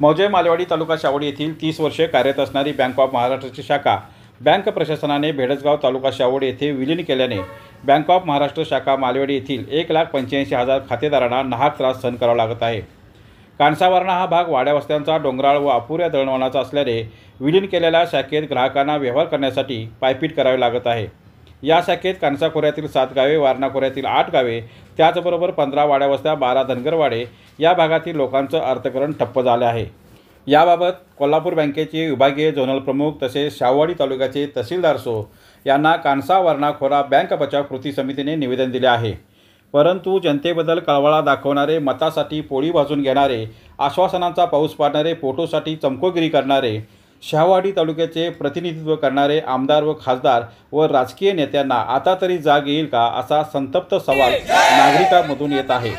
मौजे मालेवाडी तालुका शावडी येथील 30 वर्षे कार्यरत असणारी बँक ऑफ महाराष्ट्राची शाखा बँक प्रशासनाने भेडसगाव तालुका शावडी येथे विलीन केल्याने बँक ऑफ महाराष्ट्र शाखा मालेवाडी येथील 1,85,000 खातेदारांना नाहक त्रास सहन करावा लागत आहे। कानसावरणा हा भाग वाड्या वस्त्यांचा, डोंगराळ व अपुऱ्या दळणवळणाचा असल्याने विलीन केलेल्या शाखेत ग्राहकांना व्यवहार करण्यासाठी पायपीट करावी लागत आहे। या शाखेत कानसा खोऱ्यातील 7 गावे, वारणा खोऱ्यातील 8 गावे, त्याचबरोबर 15 वाड्या वस्त्या, 12 धनगरवाडे या भागातील लोकांचं अर्थकारण ठप्प झाले आहे। याबाबत कोल्हापूर बँकेचे विभागीय झोनल प्रमुख तसेच शाहूवाडी तालुक्याचे तहसीलदार यांना कानसा वारणा खोरा बँक बचाव कृती समितीने निवेदन दिले आहे। परंतु जनतेबद्दल कळवळा दाखवणारे, मतासाठी पोळी भाजून घेणारे, आश्वासनांचा पाऊस पाडणारे, फोटोसाठी चमकोगिरी करणारे, शाहूवाडी तालुक्याचे प्रतिनिधित्व करणारे आमदार व खासदार व राजकीय नेत्यांना आता तरी जाग येईल का, असा संतप्त सवाल नागरिकांमधून येत आहे।